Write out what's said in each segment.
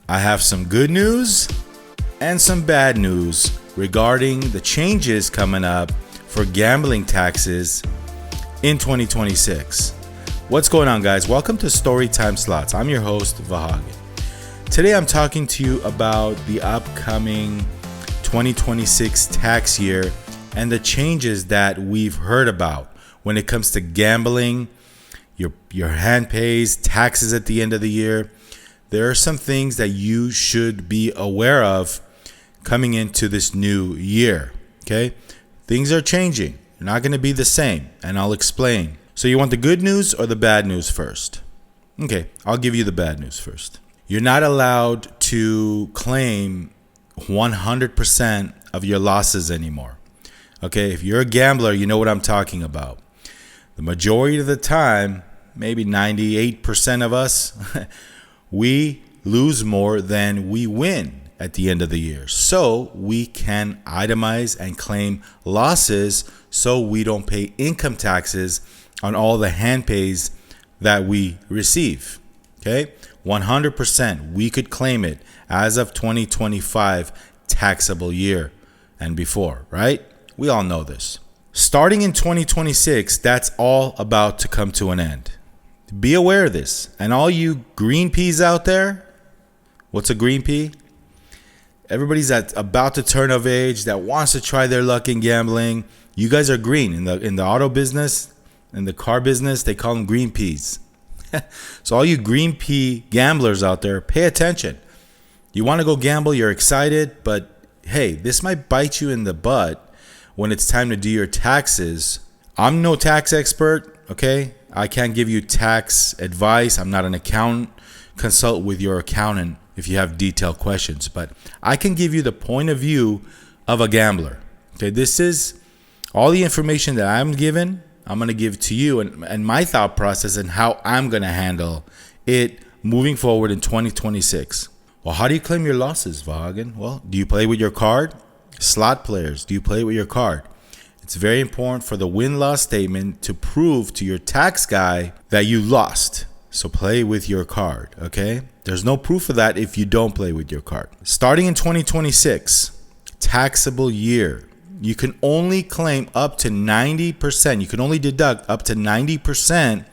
I have some good news and some bad news regarding the changes coming up for gambling taxes in 2026. What's going on, guys? Welcome to Storytime Slots. I'm your host, Vahagan. Today I'm talking to you about the upcoming 2026 tax year and the changes that we've heard about when it comes to gambling, your hand pays, taxes at the end of the year. There are some things that you should be aware of coming into this new year, okay? Things are changing. They're not going to be the same, and I'll explain. So you want the good news or the bad news first? Okay, I'll give you the bad news first. You're not allowed to claim 100% of your losses anymore. Okay, if you're a gambler, you know what I'm talking about. The majority of the time, maybe 98% of us, we lose more than we win at the end of the year. So we can itemize and claim losses so we don't pay income taxes on all the hand pays that we receive. Okay, 100% we could claim it as of 2025 taxable year and before, right? We all know this. Starting in 2026, that's all about to come to an end. Be aware of this. And all you green peas out there, what's a green pea? Everybody's that's about to turn of age, that wants to try their luck in gambling. You guys are green. In the auto business, in the car business, they call them green peas. So all you green pea gamblers out there, pay attention. You want to go gamble, you're excited, but hey, this might bite you in the butt when it's time to do your taxes. I'm no tax expert, okay? I can't give you tax advice. I'm not an accountant. Consult with your accountant if you have detailed questions, but I can give you the point of view of a gambler. Okay, this is all the information that I'm given. I'm going to give to you and my thought process and how I'm going to handle it moving forward in 2026. Well, how do you claim your losses, Vahagan? Well, do you play with your card? Slot players, do you play with your card? It's very important for the win-loss statement to prove to your tax guy that you lost. So play with your card, okay? There's no proof of that if you don't play with your card. Starting in 2026, taxable year, you can only claim up to 90%. You can only deduct up to 90%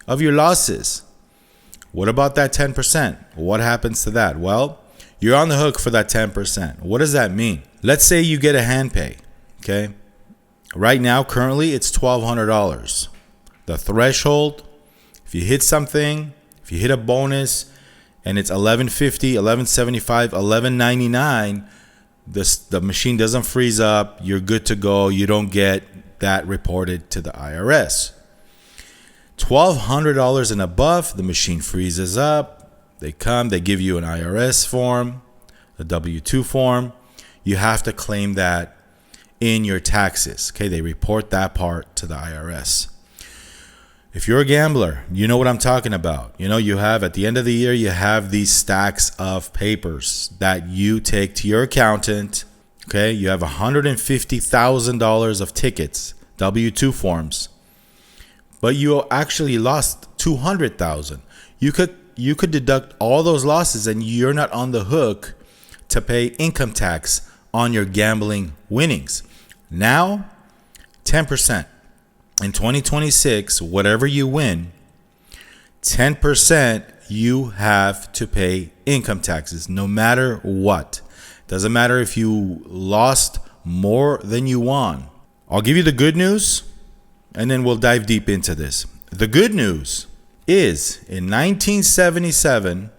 of your losses. What about that 10%? What happens to that? Well, you're on the hook for that 10%. What does that mean? Let's say you get a hand pay, okay? Right now, currently, it's $1,200. The threshold, if you hit something, if you hit a bonus, and it's $11.50, $11.75, $11.99, the machine doesn't freeze up. You're good to go. You don't get that reported to the IRS. $1,200 and above, the machine freezes up. They come, they give you an IRS form, a W-2 form. You have to claim that in your taxes. Okay, they report that part to the IRS. If you're a gambler, you know what I'm talking about. You know, you have at the end of the year, you have these stacks of papers that you take to your accountant. Okay, you have $150,000 of tickets, W-2 forms, but you actually lost $200,000. You could deduct all those losses, and you're not on the hook to pay income tax on your gambling winnings. Now, 10%. In 2026, whatever you win, 10% you have to pay income taxes, no matter what. Doesn't matter if you lost more than you won. I'll give you the good news, and then we'll dive deep into this. The good news is in 1977,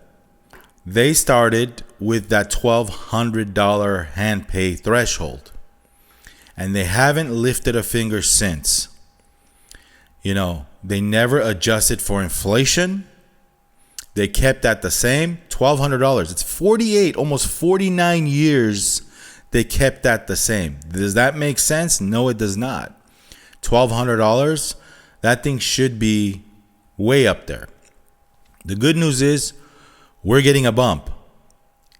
they started with that $1,200 hand pay threshold, and they haven't lifted a finger since. You know, they never adjusted for inflation. They kept that the same, $1,200. It's 48, almost 49 years they kept that the same. Does that make sense? No, it does not. $1,200, that thing should be way up there. The good news is we're getting a bump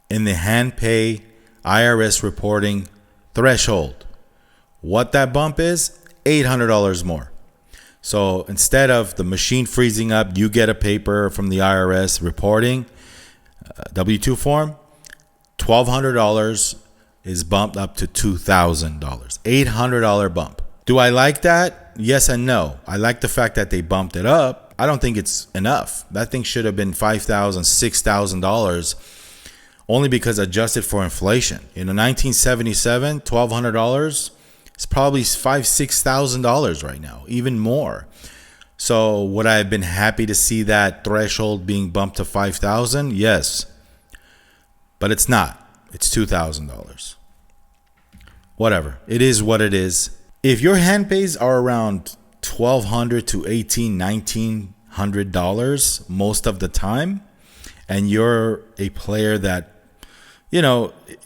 in the hand pay IRS reporting threshold. What that bump is, $800 more. So instead of the machine freezing up, you get a paper from the IRS reporting W-2 form, $1,200 is bumped up to $2,000. $800 bump. Do I like that? Yes and no. I like the fact that they bumped it up. I don't think it's enough. That thing should have been $5,000, $6,000 only because adjusted for inflation. In 1977, $1,200 is probably $5,000, $6,000 right now, even more. So would I have been happy to see that threshold being bumped to $5,000? Yes. But it's not. It's $2,000. Whatever. It is what it is. If your hand pays are around $1,200 to $1,800, $1,900 most of the time, and you're a player that,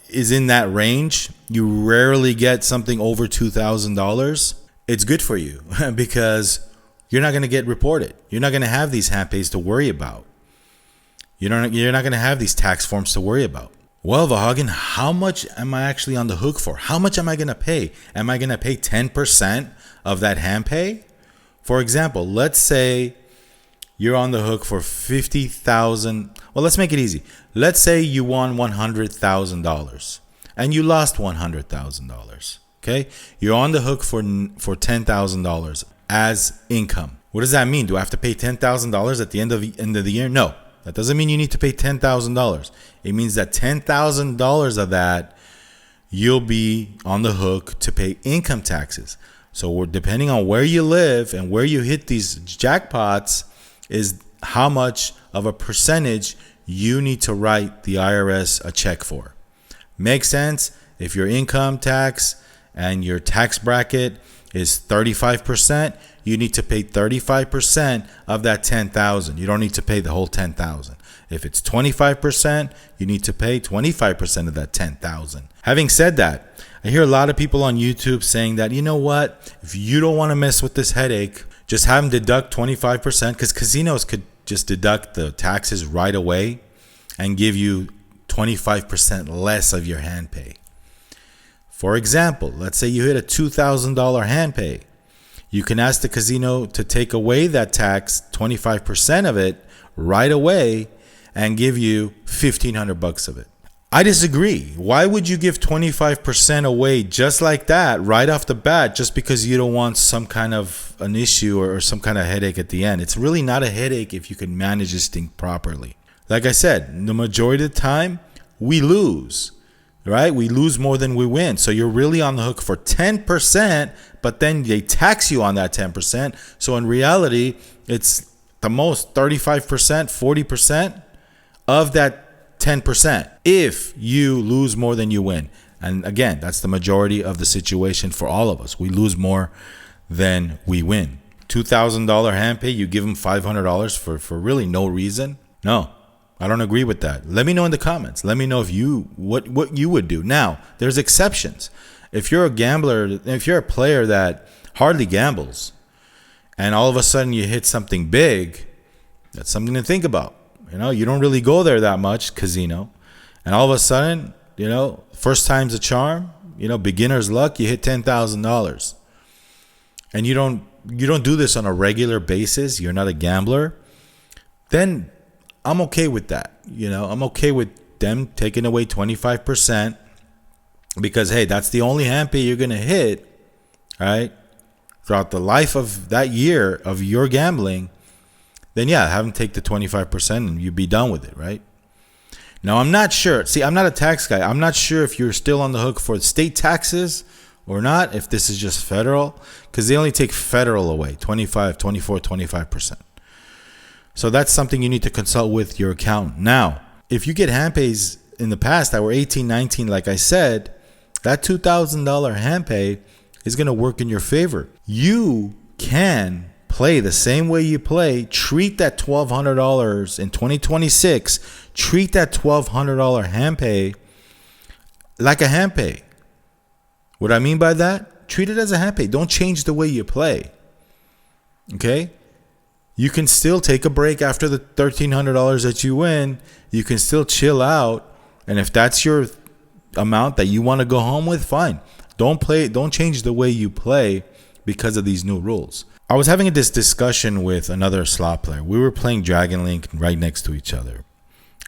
is in that range, you rarely get something over $2,000, it's good for you because you're not going to get reported. You're not going to have these hand pays to worry about. You're not going to have these tax forms to worry about. Well, Vahagan, how much am I actually on the hook for? How much am I going to pay? Am I going to pay 10% of that hand pay? For example, let's say you're on the hook for $50,000. Well, let's make it easy. Let's say you won $100,000 and you lost $100,000. Okay? You're on the hook for $10,000 as income. What does that mean? Do I have to pay $10,000 at the end of the year? No. That doesn't mean you need to pay $10,000. It means that $10,000 of that, you'll be on the hook to pay income taxes. So depending on where you live and where you hit these jackpots is how much of a percentage you need to write the IRS a check for. Makes sense? If your income tax and your tax bracket is 35%, you need to pay 35% of that $10,000. You don't need to pay the whole $10,000. If it's 25%, you need to pay 25% of that $10,000. Having said that, I hear a lot of people on YouTube saying that, you know what, if you don't want to mess with this headache, just have them deduct 25%, because casinos could just deduct the taxes right away and give you 25% less of your hand pay. For example, let's say you hit a $2,000 hand pay. You can ask the casino to take away that tax, 25% of it, right away and give you $1,500 of it. I disagree. Why would you give 25% away just like that right off the bat just because you don't want some kind of an issue or some kind of headache at the end? It's really not a headache if you can manage this thing properly. Like I said, the majority of the time, we lose. Right? We lose more than we win. So you're really on the hook for 10%, but then they tax you on that 10%. So in reality, it's the most 35%, 40% of that 10% if you lose more than you win. And again, that's the majority of the situation for all of us. We lose more than we win. $2,000 hand pay, you give them $500 for really no reason? No. I don't agree with that. Let me know in the comments. Let me know if what you would do. Now, there's exceptions. If you're a gambler, if you're a player that hardly gambles, and all of a sudden you hit something big, that's something to think about. You don't really go there that much, casino, and all of a sudden, first time's a charm. Beginner's luck. You hit $10,000, and you don't do this on a regular basis. You're not a gambler. Then I'm okay with that. I'm okay with them taking away 25% because, hey, that's the only hand pay you're going to hit, right? Throughout the life of that year of your gambling, then yeah, have them take the 25% and you be done with it, right? Now, I'm not sure. See, I'm not a tax guy. I'm not sure if you're still on the hook for state taxes or not, if this is just federal, because they only take federal away, 25, 24, 25%. So that's something you need to consult with your accountant. Now, if you get hand pays in the past that were 18, 19, like I said, that $2,000 hand pay is going to work in your favor. You can play the same way you play. Treat that $1,200 in 2026. Treat that $1,200 hand pay like a hand pay. What I mean by that? Treat it as a hand pay. Don't change the way you play. Okay? You can still take a break after the $1,300 that you win. You can still chill out. And if that's your amount that you want to go home with, fine. Don't change the way you play because of these new rules. I was having this discussion with another slot player. We were playing Dragon Link right next to each other.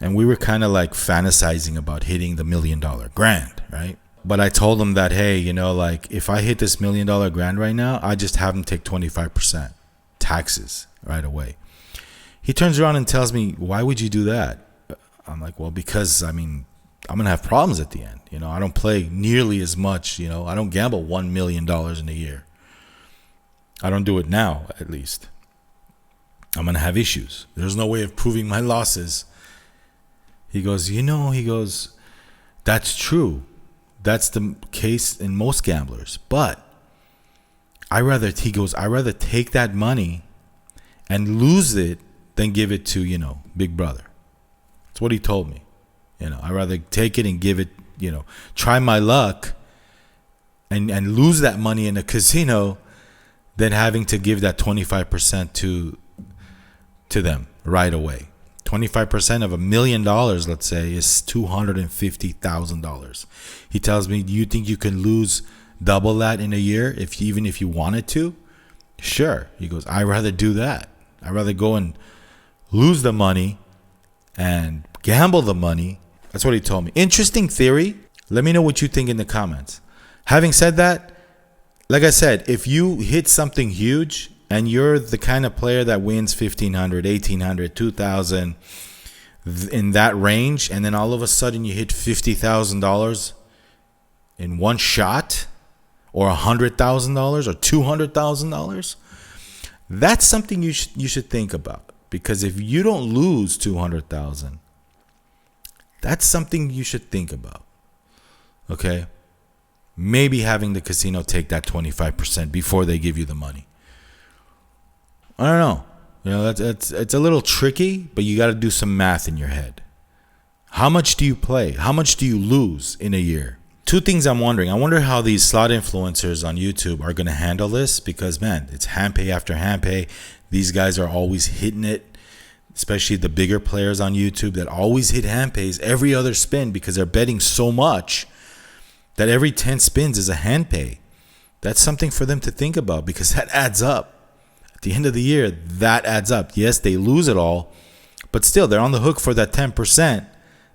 And we were kind of like fantasizing about hitting the $1 million grand, right? But I told him that, hey, like if I hit this $1 million grand right now, I just have him take 25% taxes right away. He turns around and tells me, why would you do that? I'm like, well, because I'm going to have problems at the end. I don't play nearly as much. I don't gamble $1 million in a year. I don't do it now, at least. I'm going to have issues. There's no way of proving my losses. He goes, that's true. That's the case in most gamblers. But I'd rather take that money and lose it than give it to, Big Brother. That's what he told me. I'd rather take it and give it, try my luck and lose that money in a casino than having to give that 25% to them right away. 25% of $1 million, let's say, is $250,000. He tells me, do you think you can lose double that in a year even if you wanted to? Sure. He goes, I'd rather do that. I'd rather go and lose the money and gamble the money. That's what he told me. Interesting theory. Let me know what you think in the comments. Having said that, like I said, if you hit something huge and you're the kind of player that wins $1,500, $1,800, $2,000 in that range, and then all of a sudden you hit $50,000 in one shot, or $100,000 or $200,000, that's something you should think about. Because if you don't lose $200,000, that's something you should think about. Okay? Maybe having the casino take that 25% before they give you the money. I don't know. It's a little tricky, but you got to do some math in your head. How much do you play? How much do you lose in a year? Two things I'm wondering. I wonder how these slot influencers on YouTube are going to handle this, because, man, it's hand pay after hand pay. These guys are always hitting it, especially the bigger players on YouTube that always hit hand pays every other spin because they're betting so much that every 10 spins is a hand pay. That's something for them to think about, because that adds up. At the end of the year, that adds up. Yes, they lose it all, but still, they're on the hook for that 10%.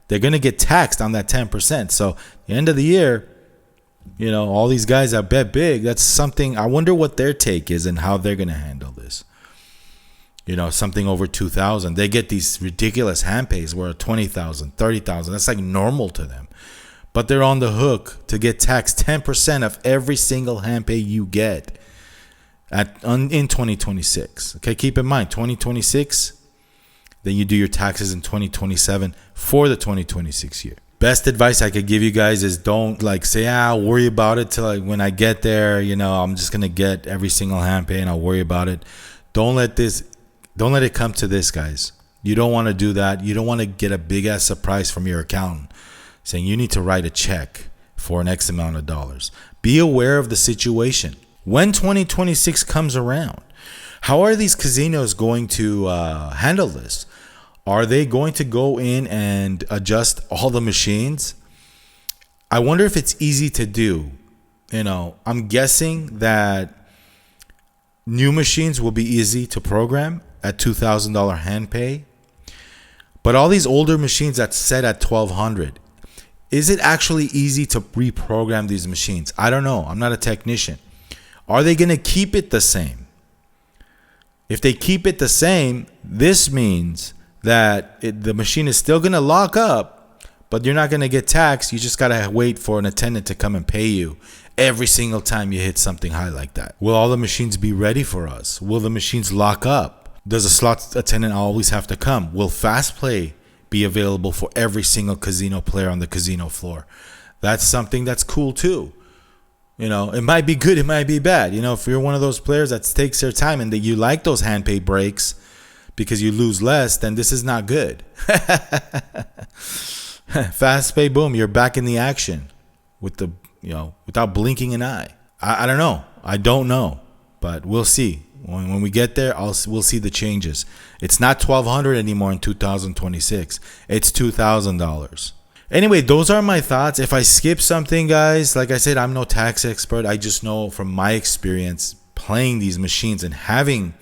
They're going to get taxed on that 10%. So, at the end of the year, all these guys that bet big, that's something. I wonder what their take is and how they're going to handle this. Something over 2,000. They get these ridiculous hand pays where 20,000, 30,000. That's like normal to them. But they're on the hook to get taxed 10% of every single hand pay you get in 2026. Okay, keep in mind, 2026, then you do your taxes in 2027 for the 2026 year. Best advice I could give you guys is don't say, I'll worry about it till when I get there. I'm just going to get every single hand pay and I'll worry about it. Don't let it come to this, guys. You don't want to do that. You don't want to get a big ass surprise from your accountant saying you need to write a check for an X amount of dollars. Be aware of the situation. When 2026 comes around, how are these casinos going to handle this? Are they going to go in and adjust all the machines? I wonder if it's easy to do. I'm guessing that new machines will be easy to program at $2,000 hand pay. But all these older machines that's set at $1,200, is it actually easy to reprogram these machines? I don't know. I'm not a technician. Are they going to keep it the same? If they keep it the same, this means that the machine is still going to lock up, but you're not going to get taxed. You just got to wait for an attendant to come and pay you every single time you hit something high like that. Will all the machines be ready for us? Will the machines lock up? Does a slot attendant always have to come? Will fast play be available for every single casino player on the casino floor? That's something that's cool too. It might be good, it might be bad. If you're one of those players that takes their time and that you like those hand pay breaks because you lose less, then this is not good. Fast pay, boom, you're back in the action with without blinking an eye. I don't know. I don't know, but we'll see. When we get there, we'll see the changes. It's not $1,200 anymore in 2026. It's $2,000. Anyway, those are my thoughts. If I skip something, guys, like I said, I'm no tax expert. I just know from my experience playing these machines and having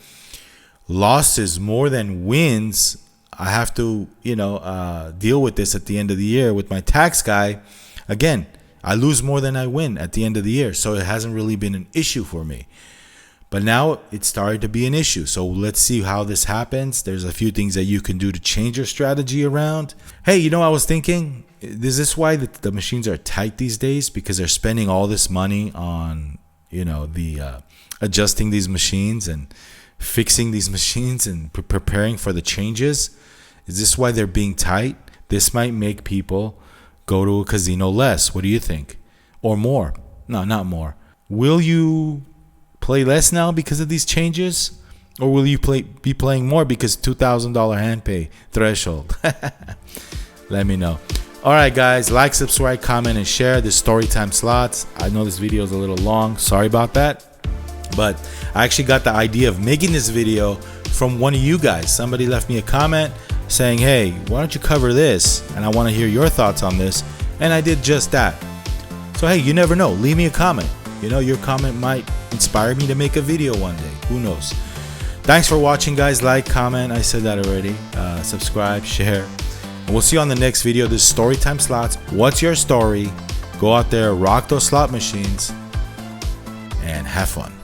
losses more than wins, I have to, deal with this at the end of the year with my tax guy. Again, I lose more than I win at the end of the year. So it hasn't really been an issue for me. But now it started to be an issue. So let's see how this happens. There's a few things that you can do to change your strategy around. Hey, I was thinking, is this why the machines are tight these days? Because they're spending all this money on, adjusting these machines and fixing these machines and preparing for the changes. Is this why they're being tight? This might make people go to a casino less. What do you think? Or more? No, not more. Will you play less now because of these changes? Or will you be playing more because $2,000 hand pay threshold? Let me know. Alright guys, like, subscribe, comment, and share this Storytime Slots. I know this video is a little long. Sorry about that. But I actually got the idea of making this video from one of you guys. Somebody left me a comment saying, hey, why don't you cover this? And I want to hear your thoughts on this. And I did just that. So hey, you never know. Leave me a comment. Your comment might inspire me to make a video one day. Who knows? Thanks for watching, guys. Like, comment. I said that already. Subscribe, share. And we'll see you on the next video. This is Storytime Slots. What's your story? Go out there, rock those slot machines, and have fun.